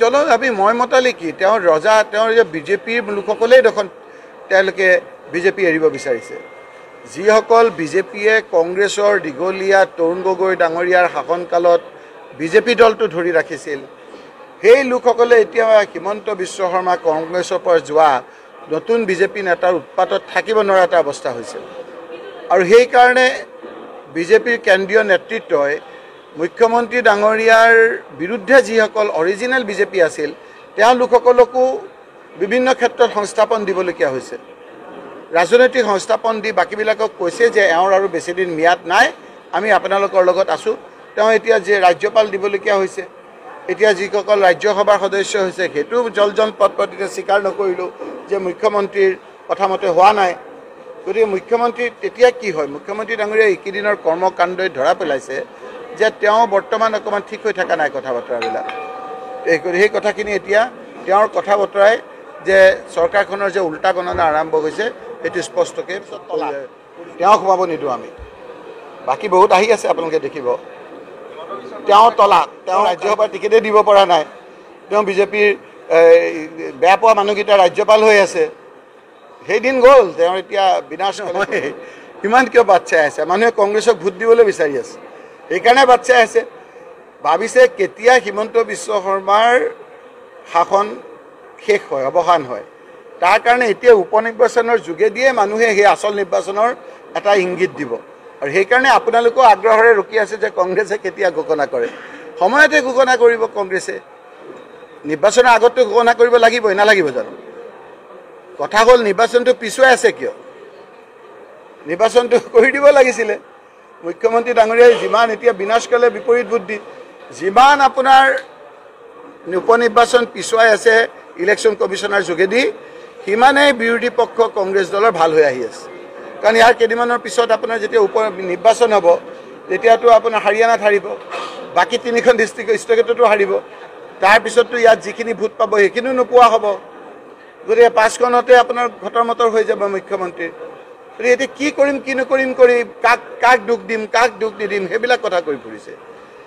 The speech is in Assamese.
জনভাবি মই মতালি কি তেওঁৰ ৰজা তেওঁৰ যে বিজেপিৰ লোকসকলেই দেখোন তেওঁলোকে বিজেপি এৰিব বিচাৰিছে। যিসকল বিজেপিয়ে কংগ্ৰেছৰ দীঘলীয়া তৰুণ গগৈ ডাঙৰীয়াৰ শাসনকালত বিজেপি দলটো ধৰি ৰাখিছিল, সেই লোকসকলে এতিয়া হিমন্ত বিশ্ব শৰ্মা কংগ্ৰেছৰ পৰা যোৱা নতুন বিজেপি নেতাৰ উৎপাতত থাকিব নোৱাৰা এটা অৱস্থা হৈছিল। আৰু সেইকাৰণে বিজেপিৰ কেন্দ্ৰীয় নেতৃত্বই মুখ্যমন্ত্ৰী ডাঙৰীয়াৰ বিৰুদ্ধে যিসকল অৰিজিনেল বিজেপি আছিল তেওঁলোকসকলকো বিভিন্ন ক্ষেত্ৰত সংস্থাপন দিবলগীয়া হৈছে। ৰাজনৈতিক সংস্থাপন দি বাকীবিলাকক কৈছে যে এওঁৰ আৰু বেছিদিন ম্যাদ নাই, আমি আপোনালোকৰ লগত আছোঁ। তেওঁ এতিয়া যে ৰাজ্যপাল দিবলগীয়া হৈছে, এতিয়া যিসকল ৰাজ্যসভাৰ সদস্য হৈছে সেইটো জলজন পটপটিতে স্বীকাৰ নকৰিলোঁ যে মুখ্যমন্ত্ৰীৰ কথামতে হোৱা নাই। গতিকে মুখ্যমন্ত্ৰী তেতিয়া কি হয়, মুখ্যমন্ত্ৰী ডাঙৰীয়াই এইকেইদিনৰ কৰ্মকাণ্ডই ধৰা পেলাইছে যে তেওঁ বৰ্তমান অকণমান ঠিক হৈ থকা নাই কথা বতৰাবিলাক। সেই কথাখিনি এতিয়া তেওঁৰ কথা বতৰাই যে চৰকাৰখনৰ যে উল্টা গণনা আৰম্ভ হৈছে সেইটো স্পষ্টকৈ তেওঁ সোমাব নিদিওঁ আমি। বাকী বহুত আহি আছে আপোনালোকে দেখিব। তেওঁ তলাক, তেওঁ ৰাজ্যসভাৰ টিকেটেই দিব পৰা নাই, তেওঁ বিজেপিৰ বেয়া পোৱা মানুহকেইটা ৰাজ্যপাল হৈ আছে। সেইদিন গ'ল, তেওঁৰ এতিয়া বিনাশ নহয়। ইমান কিয় বাট চাই আছে? মানুহে কংগ্ৰেছক ভোট দিবলৈ বিচাৰি আছে, সেইকাৰণে বাট চাই আছে। ভাবিছে কেতিয়া হিমন্ত বিশ্ব শৰ্মাৰ শাসন শেষ হয়, অৱসান হয়। তাৰ কাৰণে এতিয়া উপ নিৰ্বাচনৰ যোগেদিয়ে মানুহে সেই আচল নিৰ্বাচনৰ এটা ইংগিত দিব। আৰু সেইকাৰণে আপোনালোকেও আগ্ৰহেৰে ৰখি আছে যে কংগ্ৰেছে কেতিয়া ঘোষণা কৰে। সময়তে ঘোষণা কৰিব কংগ্ৰেছে, নিৰ্বাচনৰ আগতো ঘোষণা কৰিব লাগিবই, নালাগিব জানো? কথা হ'ল নিৰ্বাচনটো পিছুৱাই আছে কিয়? নিৰ্বাচনটো কৰি দিব লাগিছিলে। মুখ্যমন্ত্ৰী ডাঙৰীয়াই যিমান এতিয়া বিনাশকালে বিপৰীত বুদ্ধি, যিমান আপোনাৰ উপ নিৰ্বাচন পিছুৱাই আছে ইলেকশ্যন কমিশ্যনৰ যোগেদি, সিমানেই বিৰোধী পক্ষ কংগ্ৰেছ দলৰ ভাল হৈ আহি আছে। কাৰণ ইয়াৰ কেইদিনমানৰ পিছত আপোনাৰ যেতিয়া উপ নিৰ্বাচন হ'ব তেতিয়াতো আপোনাৰ হাৰিয়ানাত হাৰিব, বাকী 3খন ডিষ্ট্ৰিক্ট ষ্টেটতো হাৰিব। তাৰপিছততো ইয়াত যিখিনি ভোট পাব সেইখিনিও নোপোৱা হ'ব। গতিকে 5খনতে আপোনাৰ ঘটৰ মটৰ হৈ যাব মুখ্যমন্ত্ৰী। গতিকে এতিয়া কি কৰিম কি নকৰিম কৰি কাক দুখ দিম কাক দুখ নিদিম সেইবিলাক কথা কৈ ফুৰিছে।